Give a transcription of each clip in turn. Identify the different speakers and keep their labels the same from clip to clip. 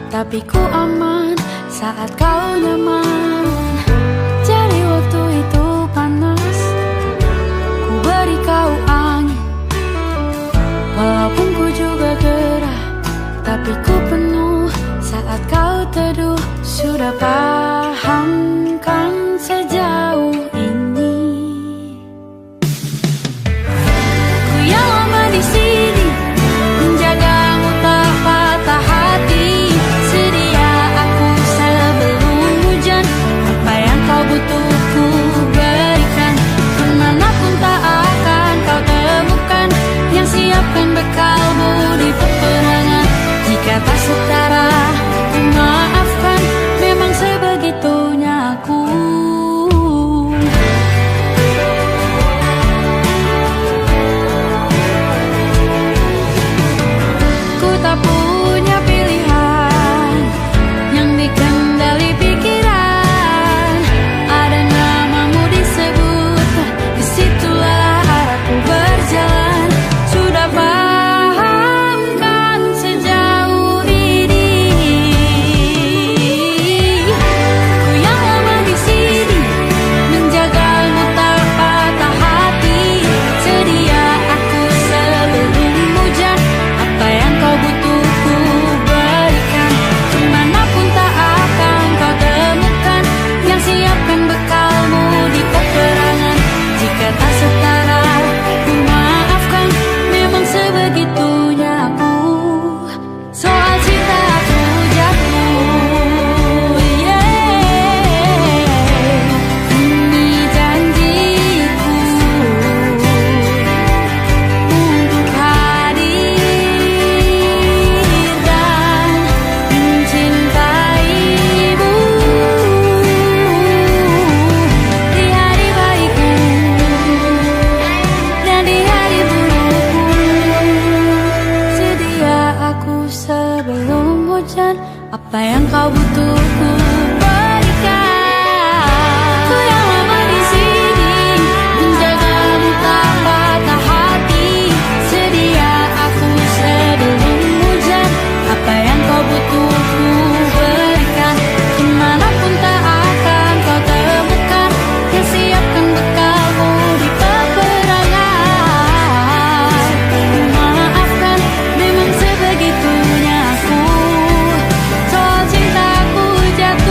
Speaker 1: tapi ku aman saat kau nyaman. Jadi waktu itu panas, ku beri kau angin. Walaupun ku juga gerah, tapi ku penuh saat kau teduh. Sudah paham kan sejauh ini? Ku yang lama di sini, menjagamu tak patah hati. Sedia aku sebelum hujan, apa yang kau butuh ku berikan. Kemanapun tak akan kau temukan yang siapkan bekalmu di peperangan. Jika tak setara, ku maafkan, memang sebegitunya aku. Ku tak punya pilihan yang dikendali pikiran. Ada namamu disebut, disitulah arahku berjalan. Sudah paham kan sejauh ini? Ku yang lama di sini, menjagamu tak patah hati. Sedia aku sebelum hujan, apa yang kau butuh ku berikan. Kemanapun tak akan kau temukan yang siapkan bekalmu di peperangan. Jika tak setara, ku maafkan, memang sebegitunya aku. Soal cinta aku jatuh, ini janjiku untuk hadir dan mencintaimu di hari baikku dan di hari burukku. Sedia aku sebelum hujan, apa yang kau butuh ku berikan. Ku yang lama di sini, menjagamu tak patah hati. Sedia aku sebelum hujan, apa yang kau butuh ku berikan. Kemanapun tak akan kau temukan yang siapkan bekalmu di peperangan. Maafkan, memang sebegitunya aku. Soal cintaku jatuh.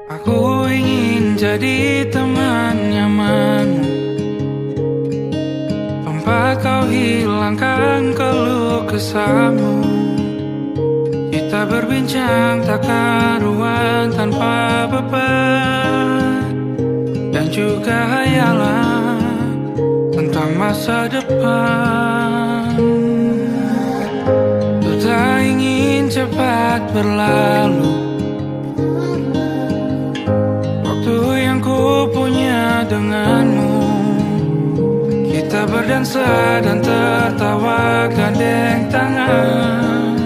Speaker 2: Aku ingin jadi teman nyamanmu, tempat kau hilangkan keluh kesahmu. Kita berbincang tak karuan tanpa beban, dan juga hayalan tentang masa depan. Ku tak ingin cepat berlalu waktu yang ku punya denganmu. Kita berdansa dan tertawa gandeng tangan,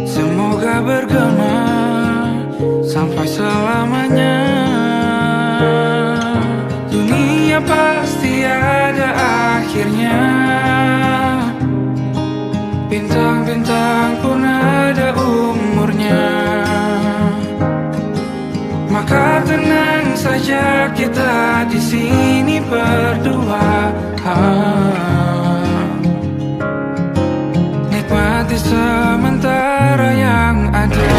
Speaker 2: semoga bergema sampai selamanya. Dunia pasti ada akhirnya, bintang-bintang pun ada umurnya. Maka tenang saja kita di sini berdua, nikmati sementara yang ada.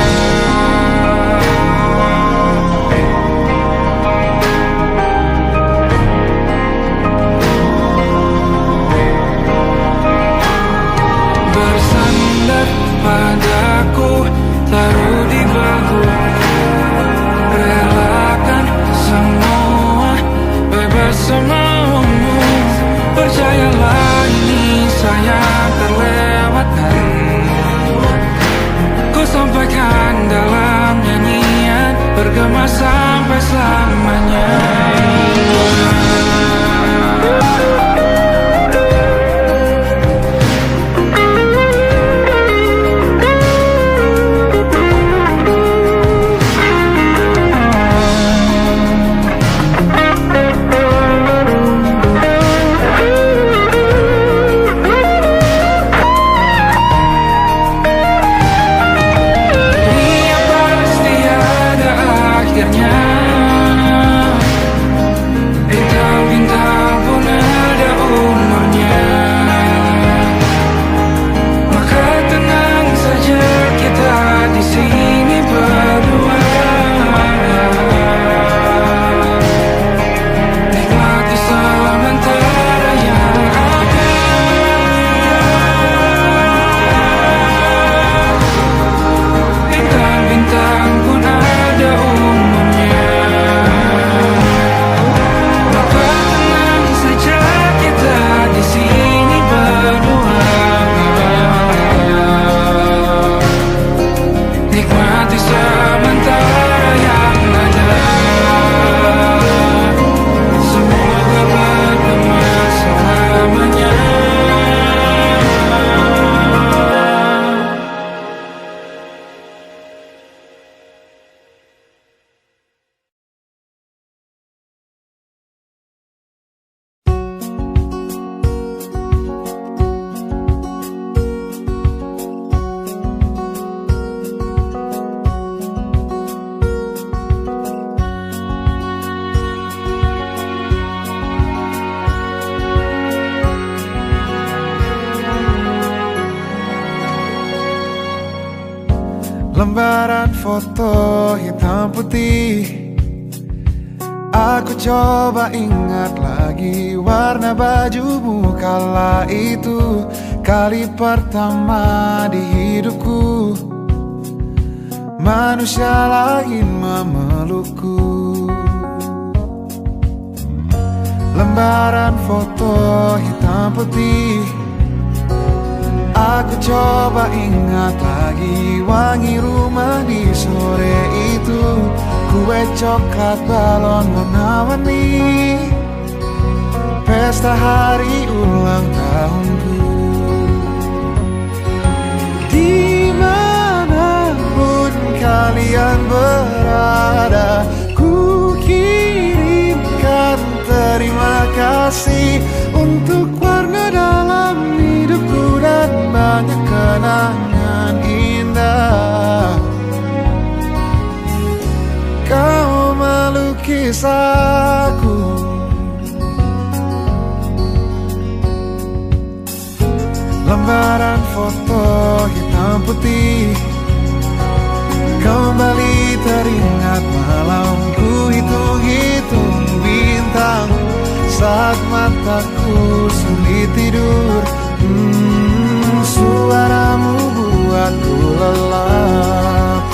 Speaker 2: Bersandar padaku, taruh di bahu, relakan semua, bebas semaumu. Percayalah ini sayang terlewatkan, ku sampaikan dalam nyanyian, bergema sampai selamanya. Bintang-bintang pun ada umurnya. Maka tenang saja kita di sini berdua, nikmati sementara yang ada. Bintang-bintang pun ada umurnya. Di sini berdua, nikmati sementara yang ada. Semoga bergema selamanya.
Speaker 3: Lembaran foto hitam putih, aku coba ingat lagi warna bajumu kala itu. Kali pertama di hidupku, manusia lain memelukku. Lembaran foto hitam putih, aku coba ingat lagi wangi rumah di sore itu. Kue coklat, balon warna-warni, pesta hari ulang tahunku. Dimanapun kalian berada, ku kirimkan terima kasih untuk warna dalam hidupku dan banyak kenangan indah. Kau melukis aku, lembaran foto hitam putih kembali teringat Ingat malam ku hitung-hitung bintang saat mataku sulit tidur. Suaramu buatku lelap.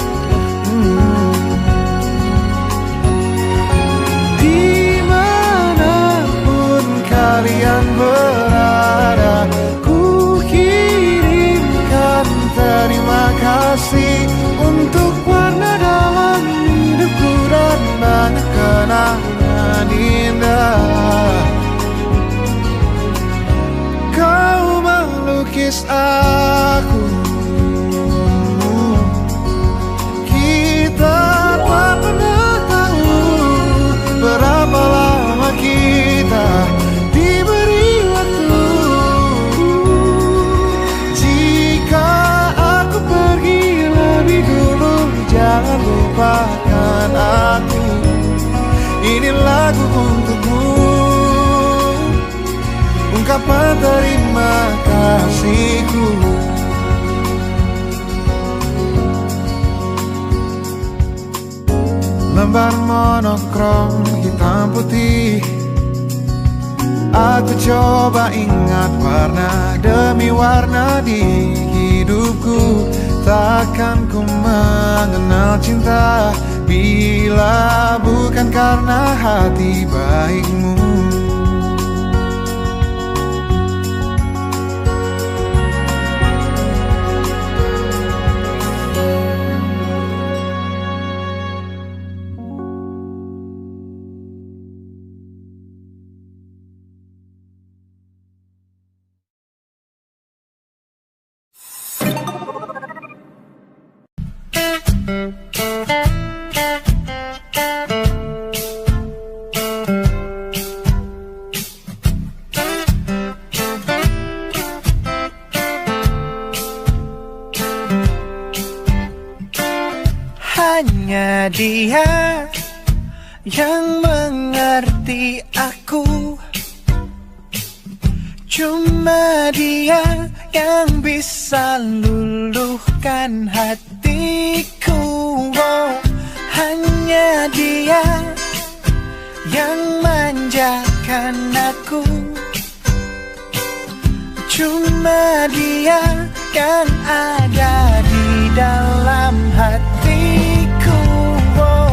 Speaker 3: Dimanapun kalian berada, ku kirimkan terima kasih untuk warna dalam hidupku dan banyak kenangan indah. Kau melukis aku, kita tak pernah tahu berapa lama kita diberi waktu. Jika aku pergi lebih dulu, jangan lupakan aku. Ini lagu untukmu, ungkapan terima kasihku. Lembar monokrom hitam putih, aku coba ingat warna demi warna di hidupku. Takkan ku mengenal cinta bila bukan karena hati baikmu.
Speaker 4: Hanya dia yang mengerti aku, cuma dia yang bisa luluhkan hatiku. Oh, hanya dia yang manjakan aku, cuma dia yang ada di dalam hatiku. Oh,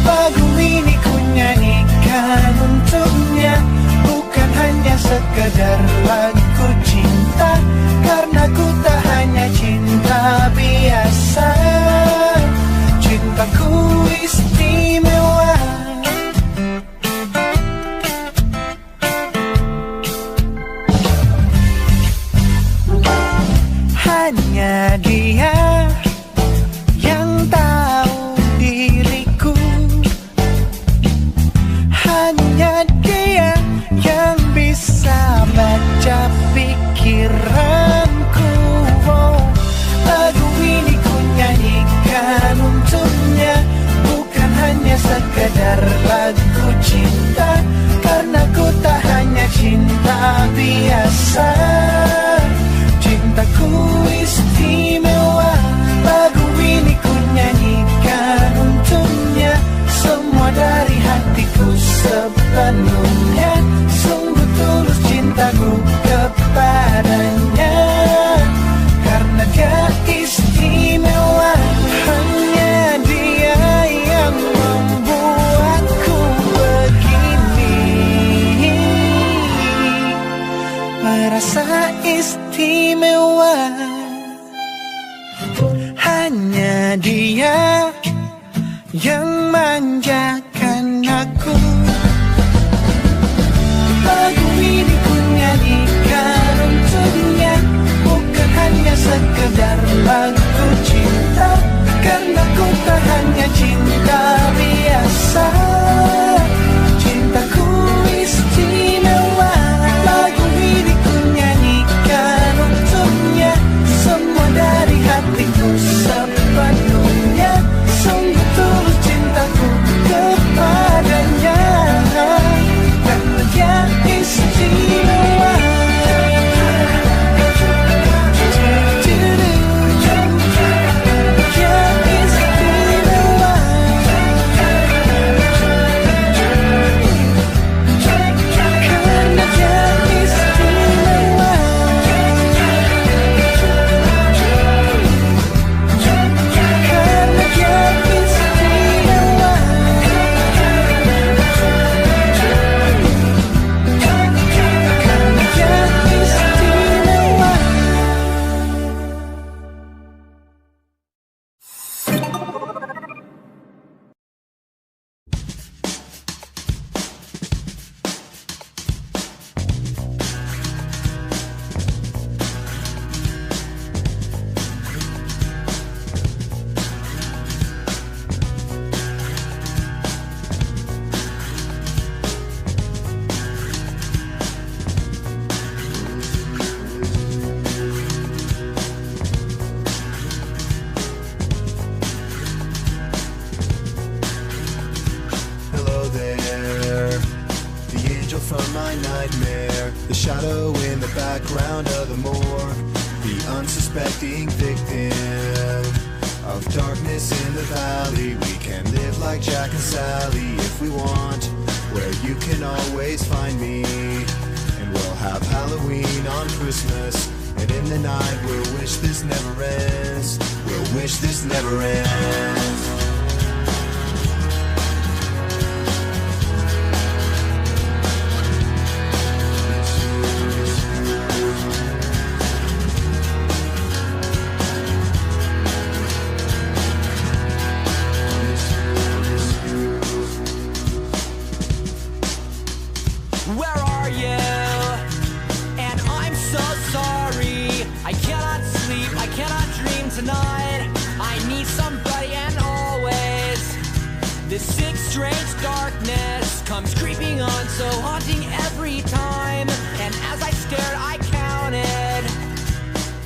Speaker 4: lagu ini ku nyanyikan untuknya, bukan hanya sekedar lagu cinta, karena ku tak hanya cinta biasa, cintaku istimewa. Hanya dia yang tahu diriku, hanya dia yang bisa baca pikiranku. Oh, lagu ini ku nyanyikan untuknya, bukan hanya sekedar lagu cinta, karena ku tak hanya cinta biasa, cintaku istimewa. Lagu ini ku nyanyikan untuknya, semua dari hatiku sepenuhnya, sungguh tulus cintaku kepadanya, karena dia istimewa. Hanya dia yang membuatku begini, merasa istimewa. Hanya dia yang manjakan aku. Lagu ini ku nyanyikan untuknya, bukan hanya sekedar lagu cinta, karena ku tak hanya cinta biasa, cintaku istimewa. Lagu ini ku nyanyikan untuknya, semua dari hatiku sepenuhnya, sungguh tulus cintaku kepadanya, karena dia istimewa. Dia istimewa.
Speaker 3: from my nightmare. The shadow in the background of the morgue, the unsuspecting victim of darkness in the valley. We can live like Jack and Sally if we want, where you can always find me. And we'll have Halloween on Christmas, and in the night we'll wish this never ends. We'll wish this never ends.
Speaker 4: Where are you? And I'm so sorry. I cannot sleep, I cannot dream tonight. I need somebody, and always this sick, strange darkness comes creeping on, so haunting every time. And as I stared, I counted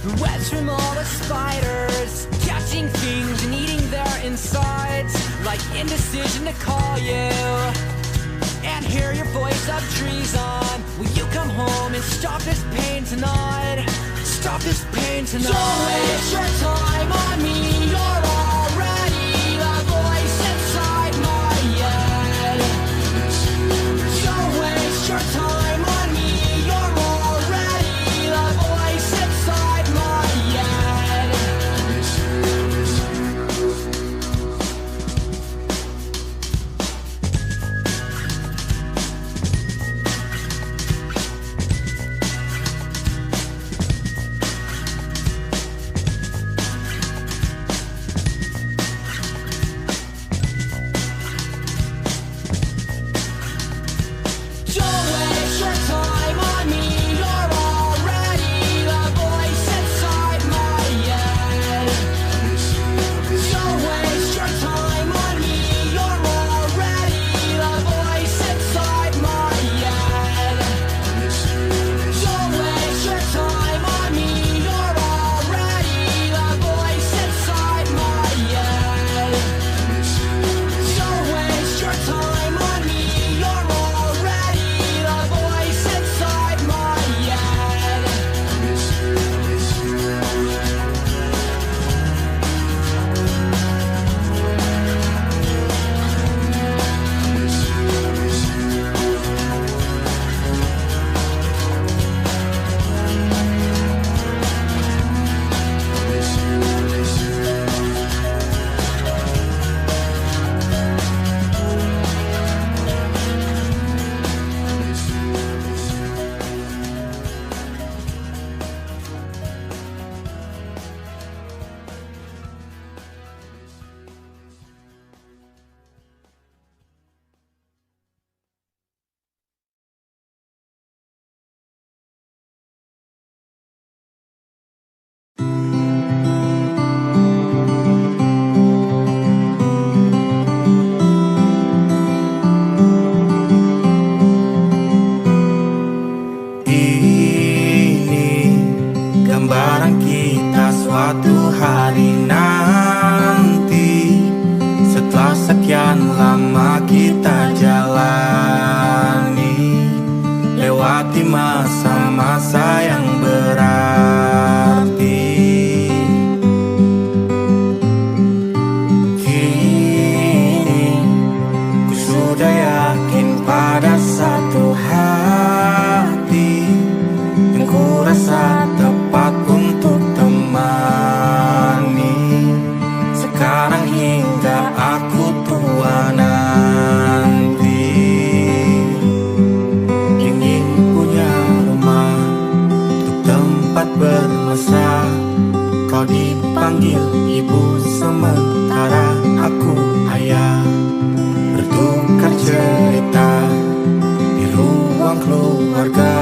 Speaker 4: the webs from all the spiders, catching things and eating their insides, like indecision to call you and hear your voice of treason. Will you come home and stop this pain tonight? Stop this pain tonight. Don't waste your time on me. You're already the voice inside my head. Don't waste your time on me. You're already the voice inside my head. Don't waste your time on me. You're already the voice inside my head. Don't waste your time on me. You're already the voice inside my head. Don't waste your time on me. You're already the voice inside my head. Don't waste your time on me. You're already the voice inside my head.
Speaker 5: Ini gambaran kita suatu hari nanti, setelah sekian lama kita jalani, lewati masa-masa yang berarti. Kini ku sudah yakin pada satu hati yang ku rasa tepat untuk temani, sekarang hingga aku tua nanti. Ingin punya rumah untuk tempat bermesra, kau dipanggil ibu sementara aku ayah, bertukar cerita di ruang keluarga,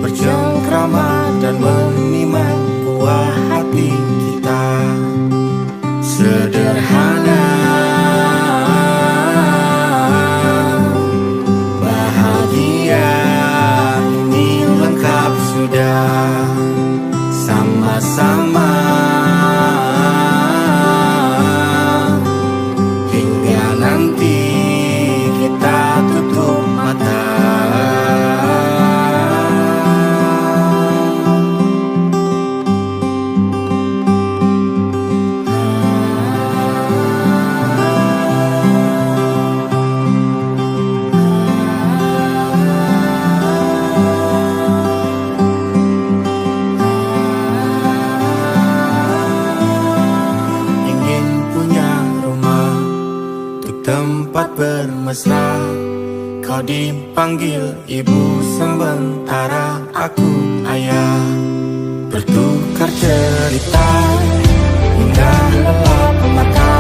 Speaker 5: bercengkrama dan menimang buah hati kita. Sederhana tempat bermesra. Kau dipanggil ibu sementara aku ayah. Bertukar cerita hingga lelap mata.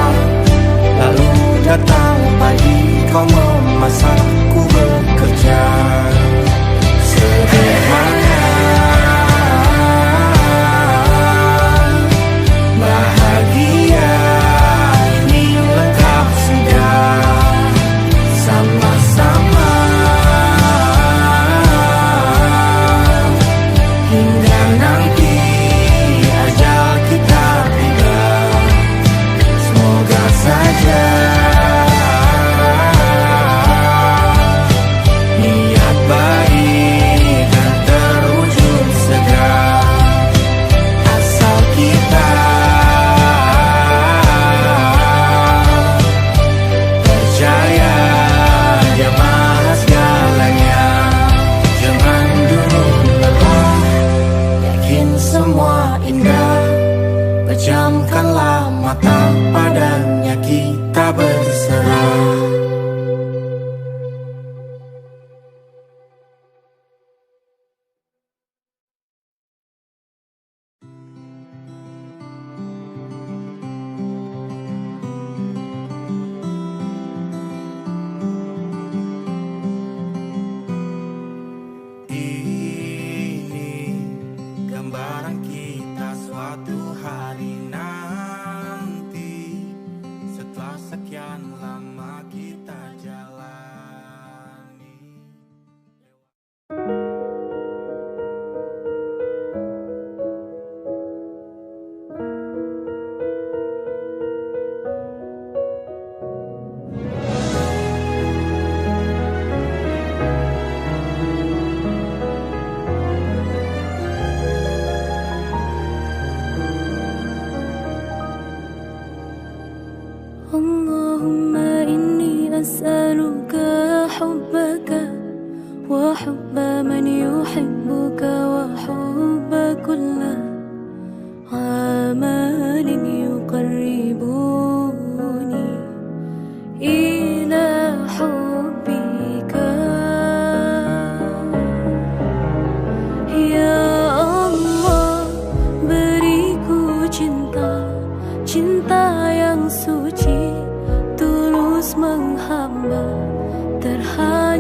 Speaker 5: Lalu datang pagi kau memasakku bekerja. Sederhana, bahagia ini lengkap sudah. Sama-sama hingga nanti ajal kita tiba. Semoga saja niat baik dan terwujud segera. Asal kita percaya Dia Maha segalanya. Jangan dulu lelah, yakin semua indah. Pejamkanlah mata, padanya kita berserah. Ini gambaran kita suatu hari nanti. Setelah sekian lama kita jalani.
Speaker 1: Allahumma inni as'aluka hubbaka wa hubba man yuhibbuka wa hubba kulla amalin yuqarribuni ila hubbika. Ya Allah, beriku cinta, cinta yang suci, tulus menghamba terhadap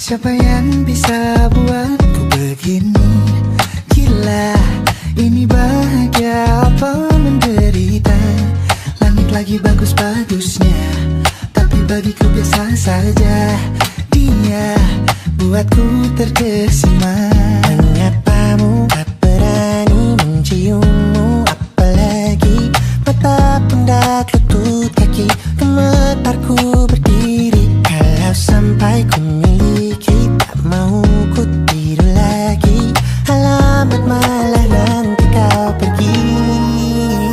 Speaker 6: Siapa yang bisa buatku begini? Gila, ini bahagia apa menderita? Langit lagi bagus-bagusnya, tapi bagiku biasa saja. Dia buatku terkesima. Menyapamu, tak berani menciummu, apalagi mata, pundak, lutut, kaki, gemetarku berdiri. Kalau sampai ku miliki, tak mau ku tidur lagi. Alamat malah nanti kau pergi.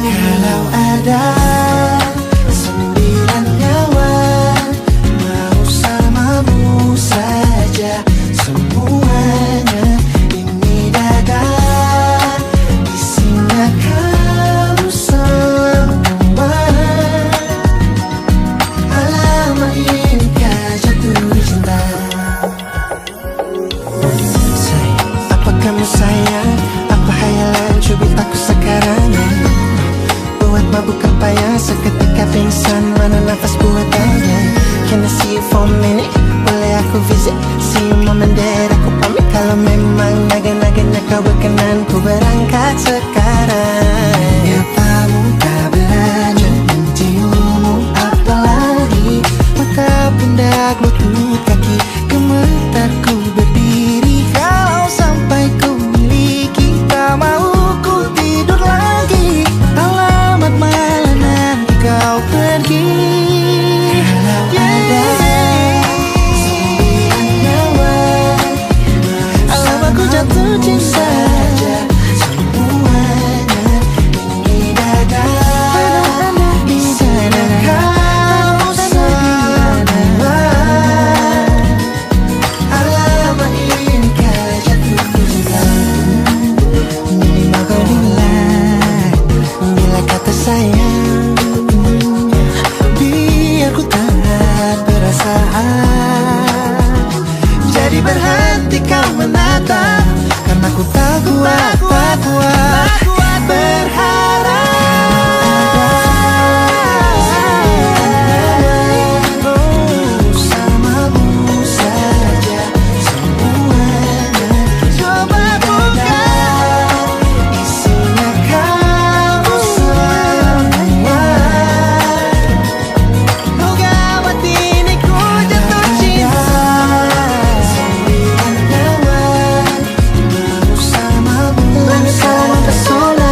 Speaker 6: Kalau ada 9 nyawa, mau samamu saja semuanya. Ini dada, isinya kamu semua. Alamak inikah jatuh cinta. Apa kamu sayang? Apa hayalan cubit aku sekarang? Buat mabuk apa ya? Seketika pingsan, mana nafas buatannya? Can I see you for a minute? Boleh aku visit? See you mom and dad, aku pamit. Kalau memang naga-naganya kau berkenan, ku berangkat sekarang. Nyapamu, tak berani menciummu, apalagi mata, pundak, lutut, kaki, gemetarku berdiri. Kalau sampai ku miliki, tak mau ku tidur lagi. Alamat malah nanti kau pergi. Kalau ada 9 nyawa, alamak ku jatuh cinta. Semuanya ini dada, isinya kamu semua. Alamak inikah jatuh cinta. Minimal kau bilang, bila kata sayang, biar ku tak perasaan. Jadi berhenti kau menatap, karena ku tak kuat berharap. Samamu saja semuanya. Coba buka, isinya kamu semua. Oh gawat ini ku jatuh cinta. 9 nyawa, bersamamu pesona.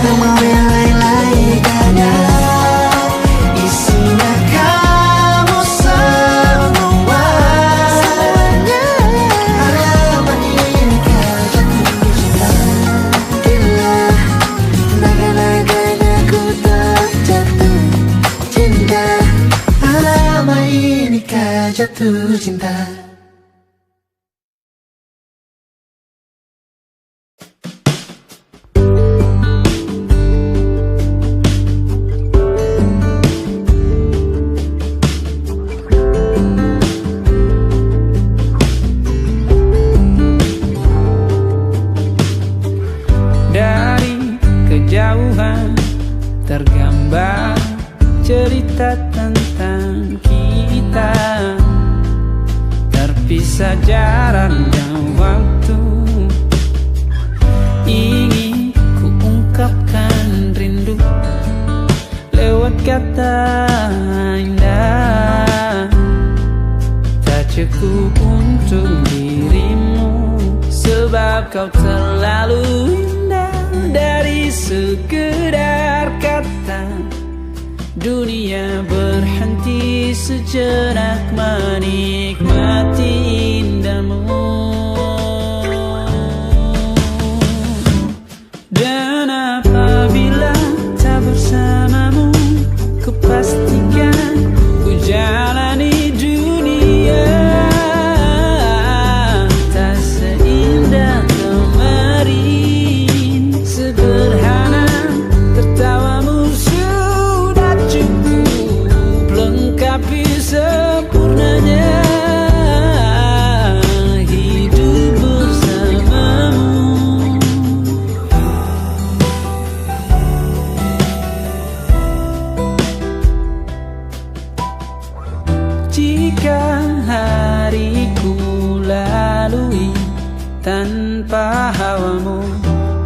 Speaker 6: Tak mau yang lain-lain dada, isinya kamu semua. Alamat inikah jatuh cinta. Gila, naga-naganya ku tak jatuh cinta. Alamat inikah jatuh cinta.
Speaker 2: Dari kejauhan tergambar cerita tentang kita, terpisah jarak dan waktu. Ingin ku ungkapkan rindu lewat kata indah. Tak cukup untuk dirimu, sebab kau terlalu indah. Dari sekedar kata, dunia berhenti sejenak menikmati indahmu. Dan apabila tak bersamamu, kupastikan ku jalani dunia tak seindah kemarin. Sederhana, tertawamu sudah cukup lengkapi sempurnanya.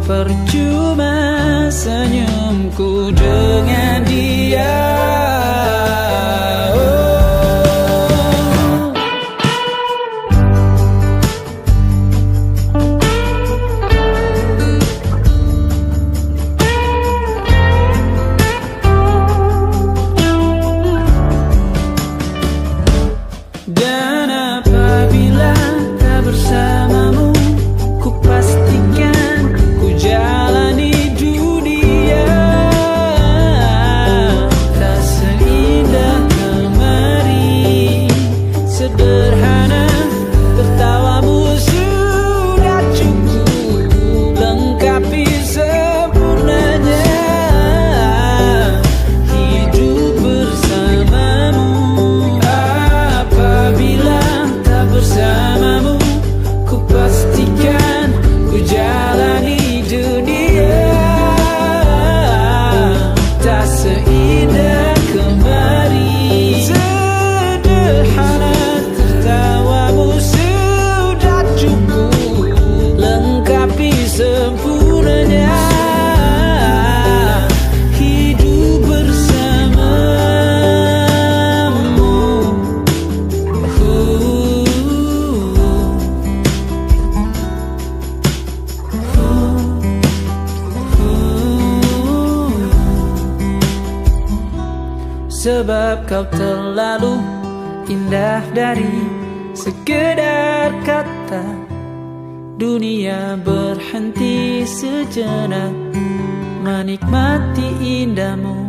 Speaker 2: percuma senyumku dengan dia. Dan apabila tak bersamamu, ku pastikan ku jalani dunia tak seindah kemarin. Sederhana tertawamu sudah cukup lengkapi sempurnanya hidup bersamamu. Apabila tak bersamamu, ku pastikan ku jalani dunia tak seindah kemarin. Sederhana tertawamu sudah cukup lengkapi sempurnanya hidup bersamamu. Sebab kau terlalu indah dari sekedar kata. Dunia berhenti sejenak menikmati indahmu.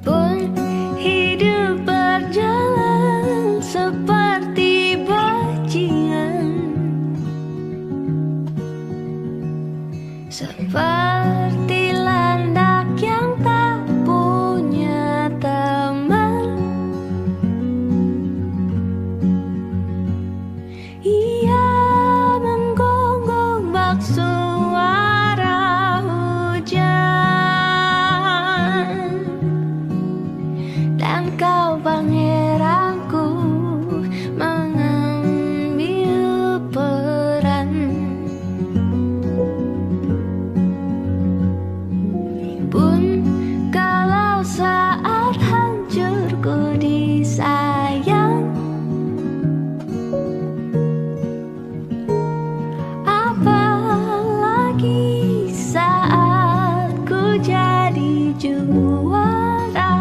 Speaker 1: Pun hidup berjalan seperti bajingan, seperti landak yang tak punya teman. Ia menggonggong bak suara hujan, dan kau pangeranku mengambil peran. Pun kalau saat hancurku disayang, apalagi saat ku jadi juara.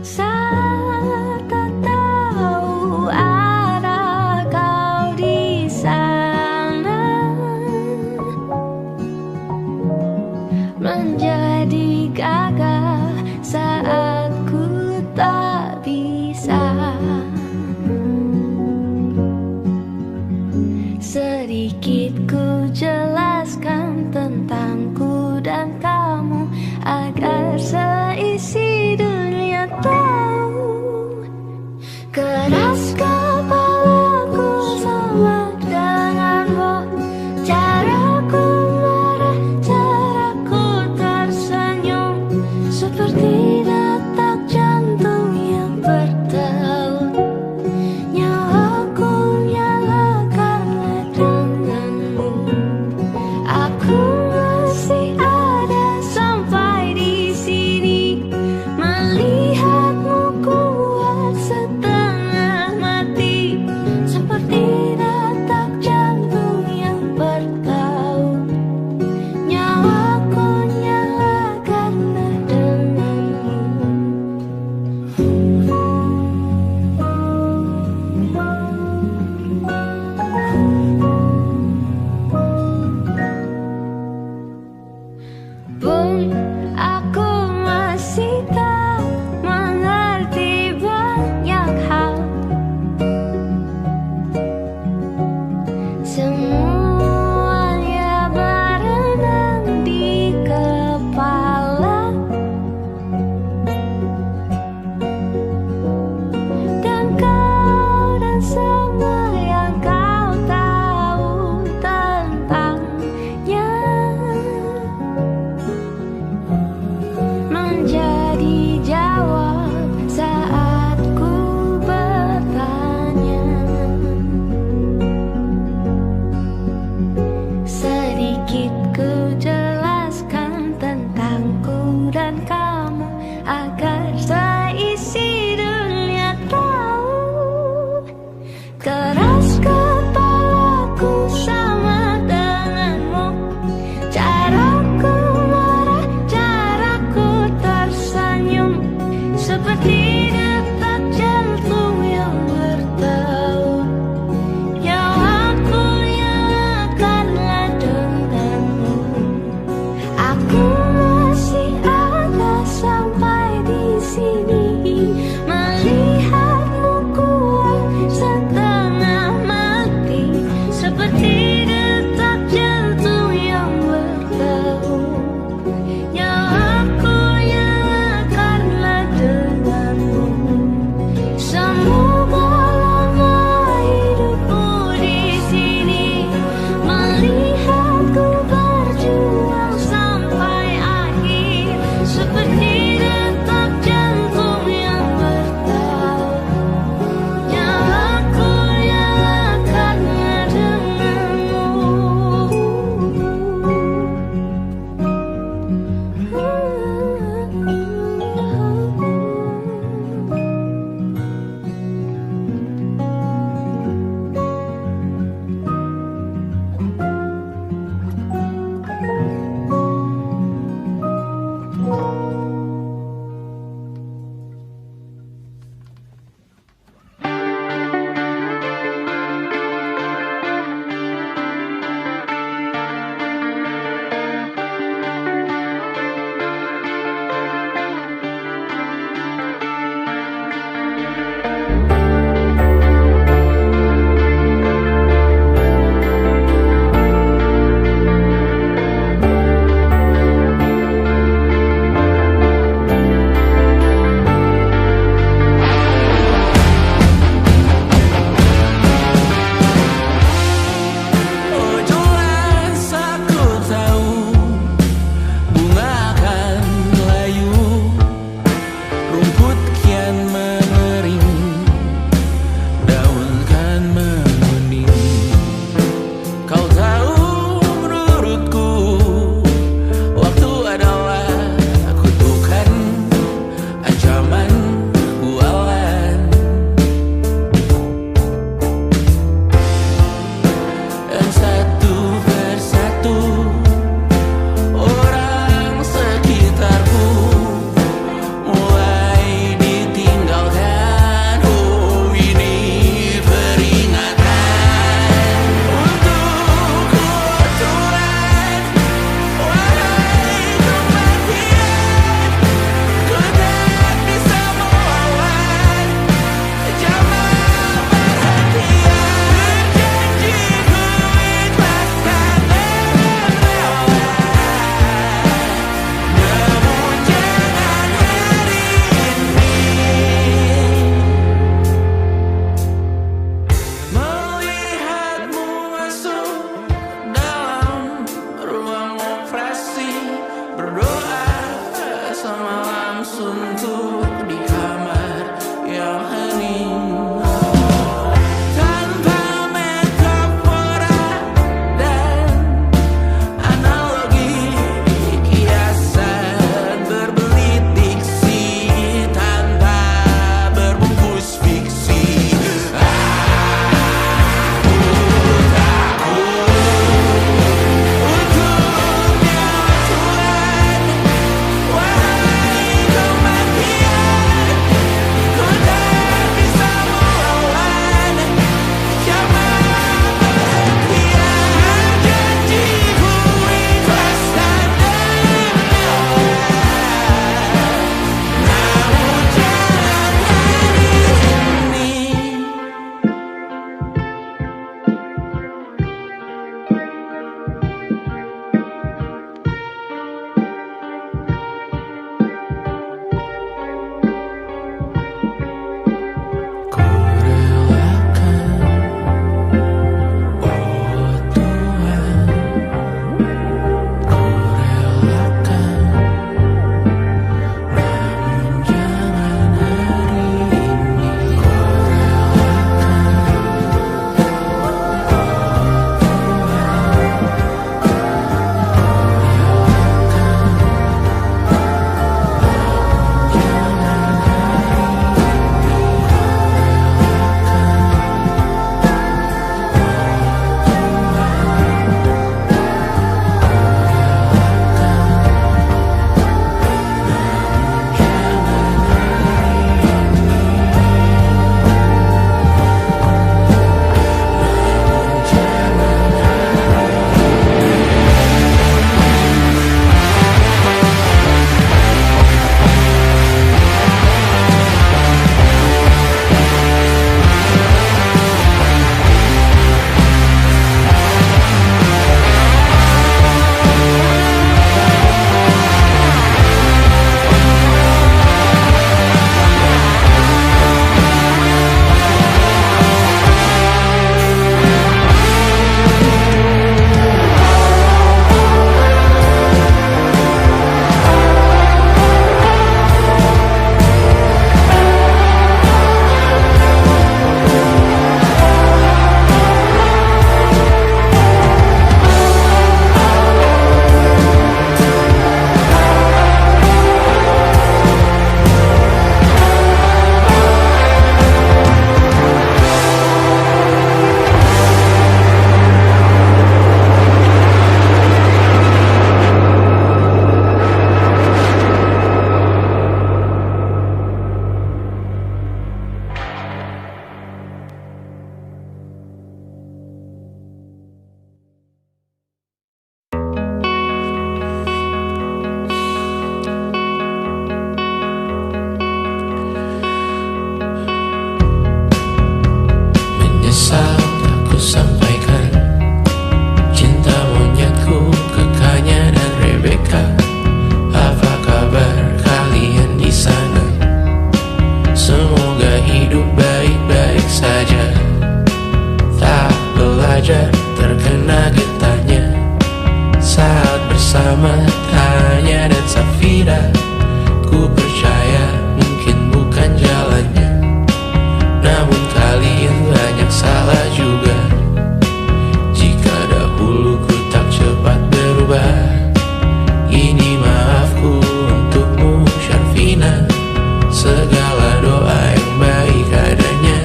Speaker 1: Saat tak tahu arah kau di sana, menjadi gagah saat ku tak bisa. Sedikit ku jelaskan tentangku dan kamu agar seisi dunia tahu. Keras kepalaku sama denganmu, caraku marah, caraku tersenyum, seperti detak jantung yang bertaut. Nyawaku nyala karena denganmu. Aku masih ada sampai di sini, melihatmu kuat setengah mati, seperti detak jantung yang bertaut. Nyawaku nyala karena denganmu. Pun aku masih tak mengerti banyak hal. Semuanya berenang Aku masih ada sampai di sini, melihatmu kuat setengah mati, seperti detak jantung yang berdebu. Nyawaku nyalakanlah denganmu. Semoga lama hidupku di sini, melihatku berjuang sampai
Speaker 2: selamat hanya dan Safira. Ku percaya mungkin bukan jalannya, namun kalian banyak salah juga. Jika dahulu ku tak cepat berubah, ini maafku untukmu Syarfina. Segala doa yang baik adanya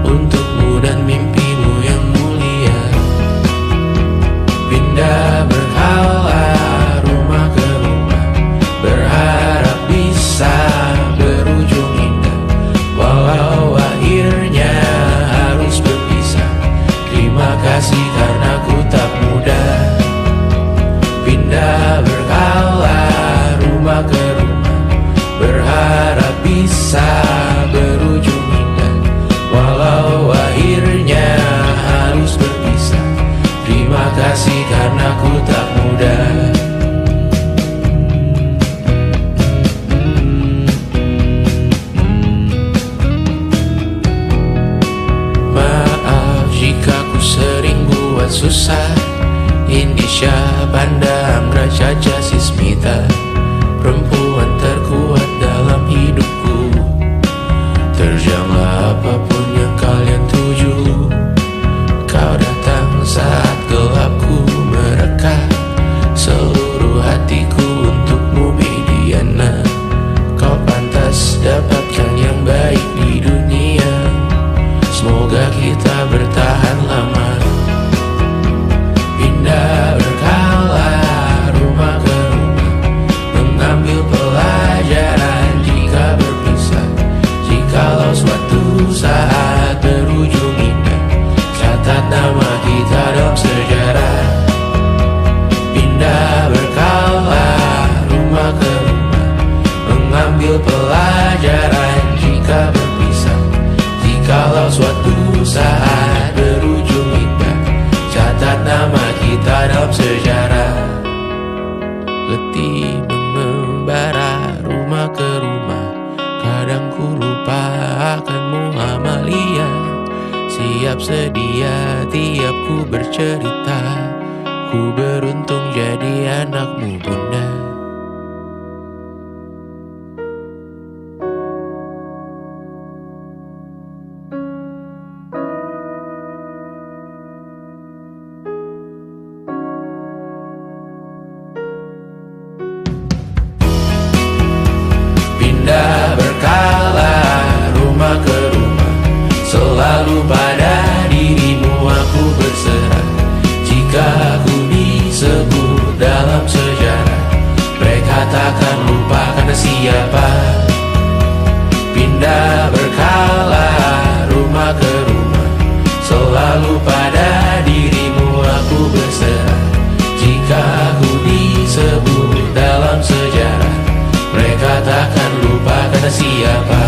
Speaker 2: untukmu dan mimpimu yang mulia. Pindah berkala rumah ke rumah, berharap bisa berujung indah. Walau akhirnya harus berpisah, terima kasih karena ku tak mudah. Pindah berkala rumah ke rumah, berharap bisa berujung indah. Walau akhirnya harus berpisah, terima kasih karena ku tak mudah. Maaf jika ku sering buat susah. Indisha, Banda, Amra, Caca, Sismita, perempuan terkuat dalam hidupku. Terjanglah apapun yang kalian tuju. Kau datang saat gelapku mereka, seluruh hatiku untukmu Mediana. Kau pantas dapatkan yang baik di dunia, semoga kita bertahan lama. Pindah berkala rumah ke rumah, mengambil pelajaran jika berpisah. Jikalau suatu saat berujung indah, catat nama kita dalam sejarah. Pindah berkala rumah ke rumah, mengambil pelajaran jika berpisah. Jikalau suatu saat berujung indah, catat nama kita dalam sejarah. Letih mengembara rumah ke rumah, kadang ku lupa akanmu Amalia. Siap sedia tiap ku bercerita, ku beruntung jadi anakmu bunda. Pindah berkala rumah ke rumah, selalu pada dirimu aku berserah. Jika aku disebut dalam sejarah, mereka takkan lupa karena siapa. Pindah berkala rumah ke rumah, selalu pada dirimu aku berserah. Jika aku disebut dalam sejarah, mereka takkan lupa karena siapa.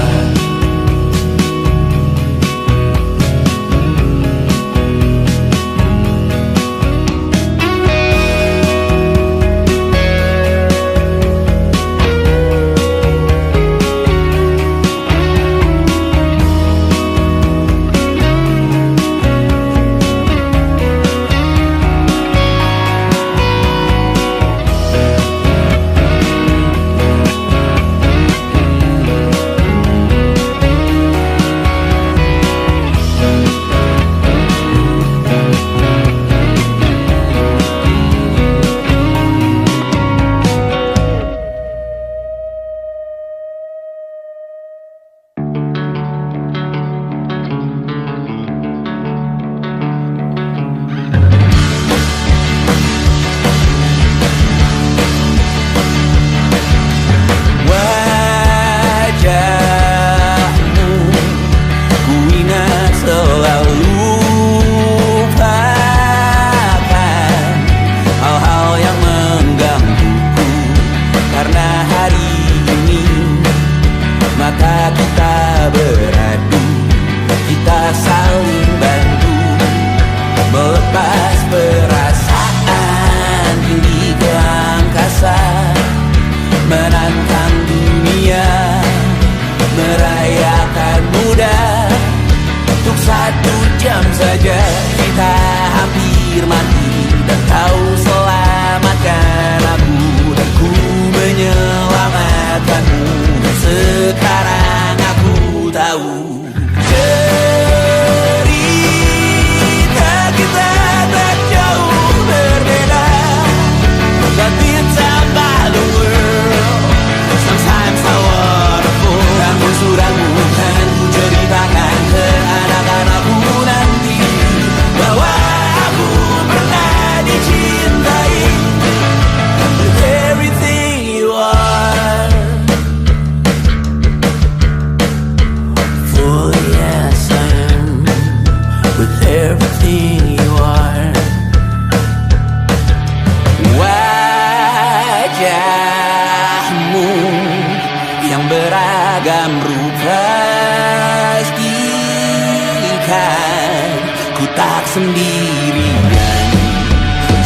Speaker 5: sendirian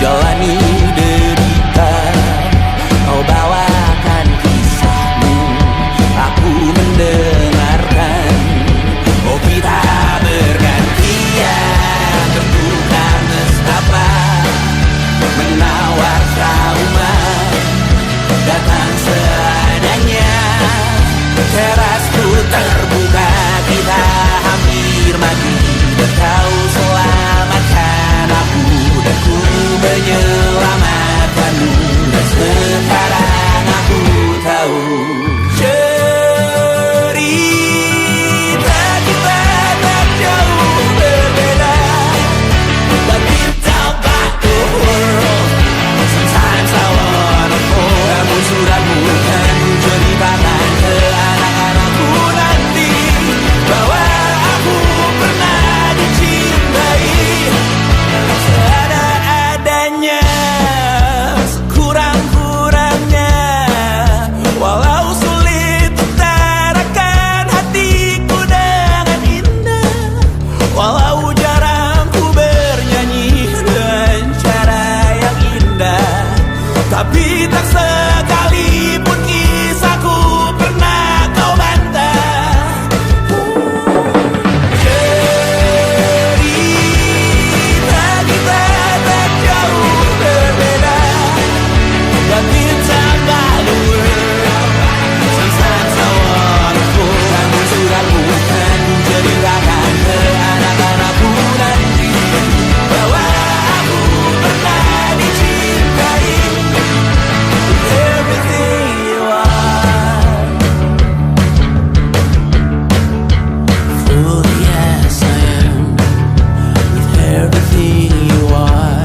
Speaker 5: jalani derita. Kau bawakan kisahmu, aku mendengarkan. Oh kita bergantian, tentukan nestapa menawar trauma, datang seadanya. Terasku terbuka, kita hampir mati, dan kau selamatkan aku, dan ku menyelamatkanmu. Dan sekarang aku tahu cerita kita tak jauh berbeda, but deep down by the world sometimes I wanna fall. Namun suratmu kan ku ceritakan ke anak-anakku nanti, bahwa aku pernah dicintai seada-adanya, sekurang-kurangnya. Walau sulit utarakan hatiku dengan indah, walau jarang ku bernyanyi dengan cara yang indah, tapi tak sekalipun kisahku pernah kau bantah. Cerita kita tak jauh berbeda, but ditambah luar. Sometimes I wanna fall. Namun suratmu kan ku ceritakan ke anak-anakku nanti, bahwa aku pernah dicintai. Everything you are, fully as I am, with everything you are.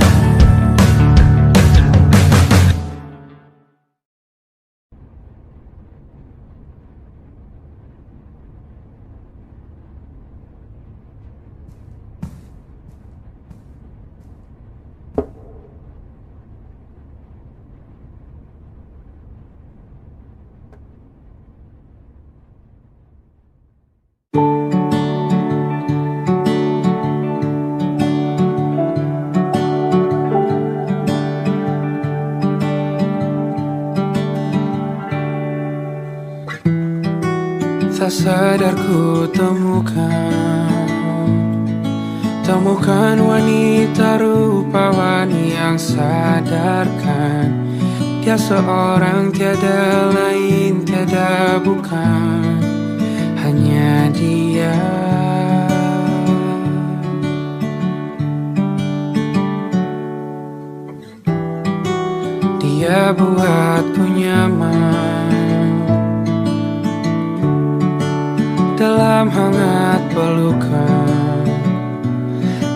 Speaker 2: Tak sadar ku temukan wanita rupawan yang sadarkan dia seorang, tiada lain, tiada bukan, hanya dia. Dia buatku nyaman dalam hangat pelukan.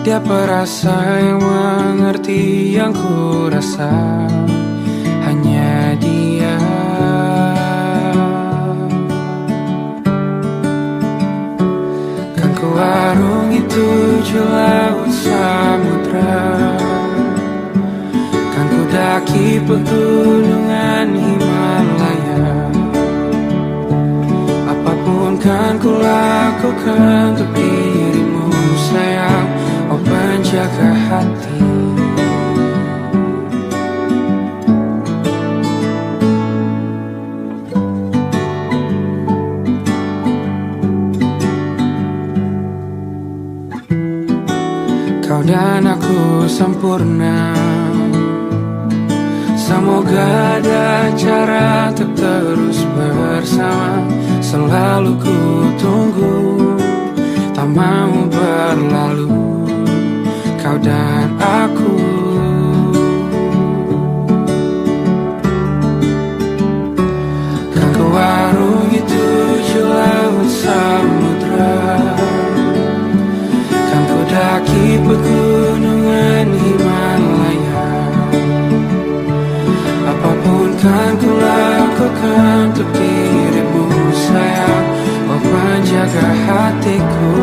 Speaker 2: Dia perasa yang mengerti yang ku rasa, hanya dia. Kan ku arungi 7 laut samudra, kan ku daki pegunungan Himalaya. Apapun kan ku lakukan untuk dirimu sayang, oh penjaga hati. Kau dan aku sempurna, semoga ada cara untuk terus bersama. Selalu ku tunggu, tak mau berlalu, kau dan aku. Kan ku arungi 7 laut samudra, kan ku daki pegunungan Himalaya. Apapun kan ku lakukan untuk dirimu sayang, oh penjaga hatiku.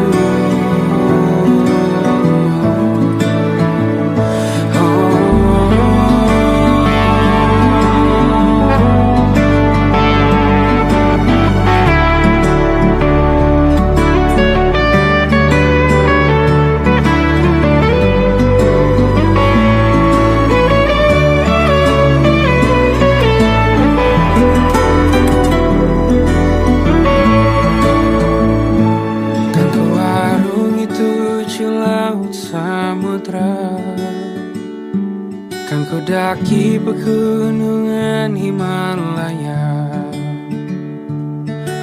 Speaker 2: pegunungan Himalaya.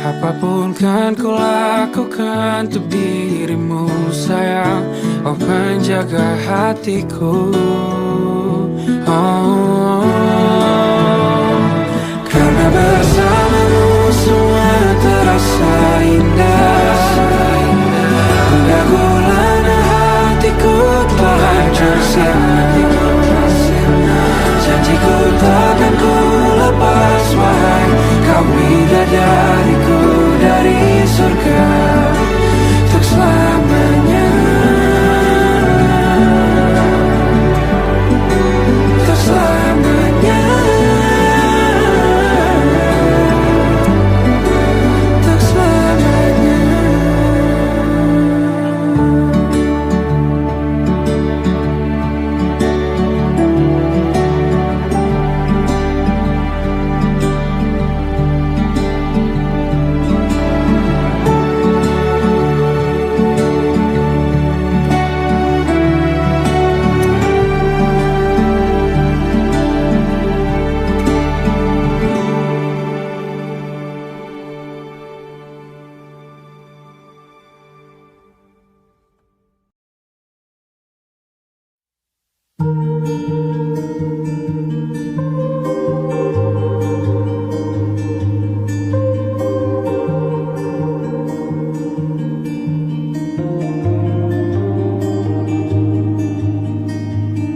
Speaker 2: Apapun kan ku lakukan untuk dirimu sayang, oh penjaga hatiku. Oh, karena bersamamu semua terasa indah. Hingga gulana hatiku telah hancur sirna. Janjiku takkan ku lepas, wahai kau bidadariku dari surga untuk selamanya. Untuk selamanya. Untuk selamanya.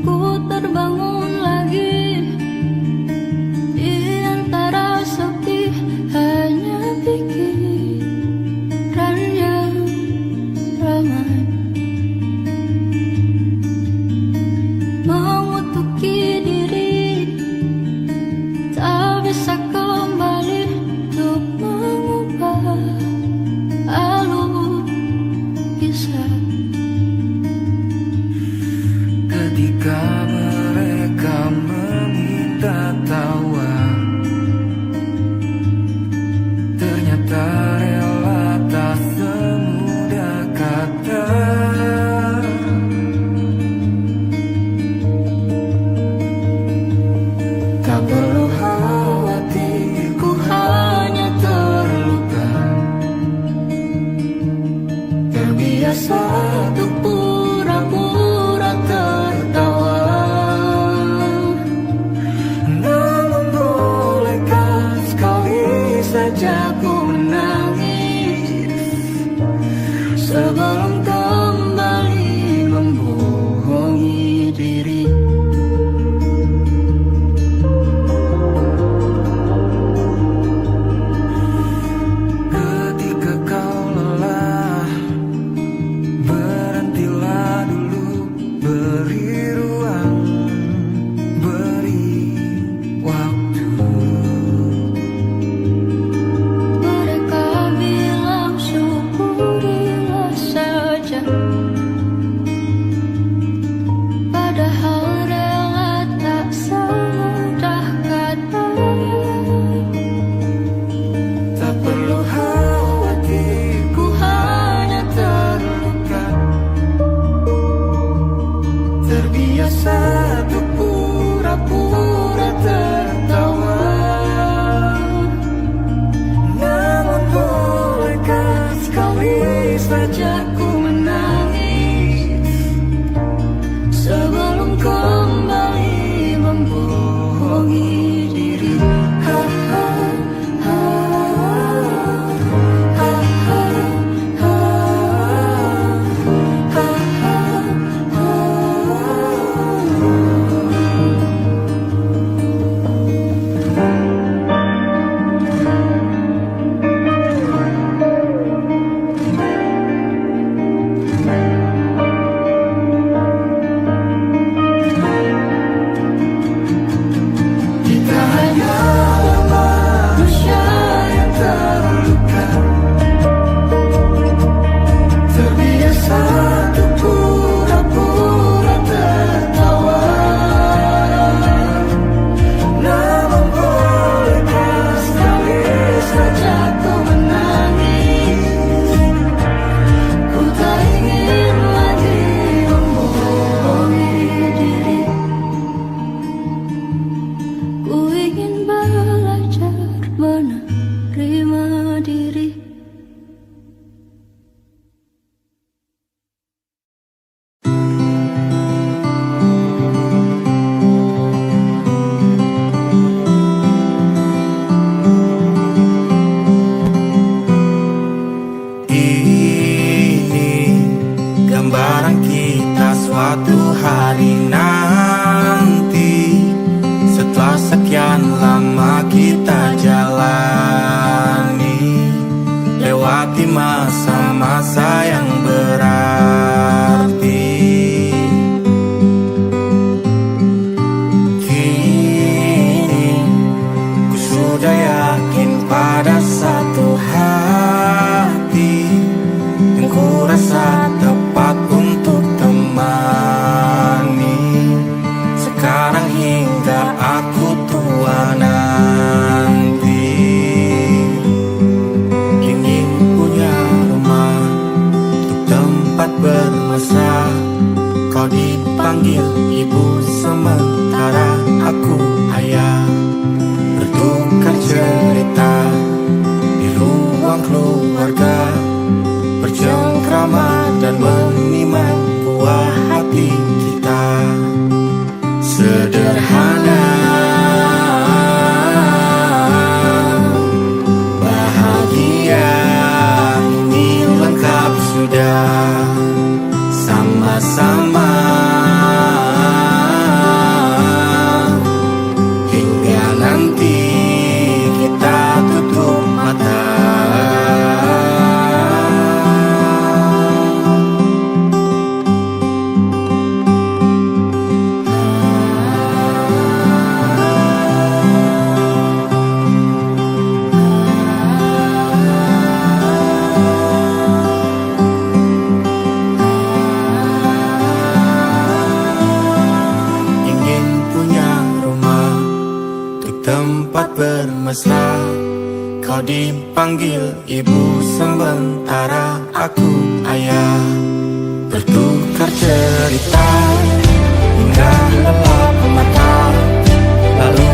Speaker 1: Ku terbangun lagi di antara sepi, hanya pikiran yang ramai mengutuki diri, tak bisa kembali untuk mengubah alur kisah.
Speaker 2: Ketika mereka meminta tawa, ternyata rela tak semudah kata. Tak perlu khawatir,
Speaker 1: Ku hanya terluka,
Speaker 2: terbiasa
Speaker 1: untuk pura-pura tertawa.
Speaker 2: namun bolehkah sekali saja ku menangis
Speaker 1: Sebelum kembali membohongi diri.
Speaker 2: ketika kau lelah. Berhentilah dulu, beri ruang, beri waktu.
Speaker 1: Mereka bilang syukurilah saja, padahal rela tak semudah kata.
Speaker 2: Tak perlu khawatir,
Speaker 1: Ku hanya terluka,
Speaker 2: terbiasa untuk pura-pura tertawa.
Speaker 6: tempat bermesra. Kau dipanggil ibu sementara aku ayah. Bertukar cerita hingga lelap mata, lalu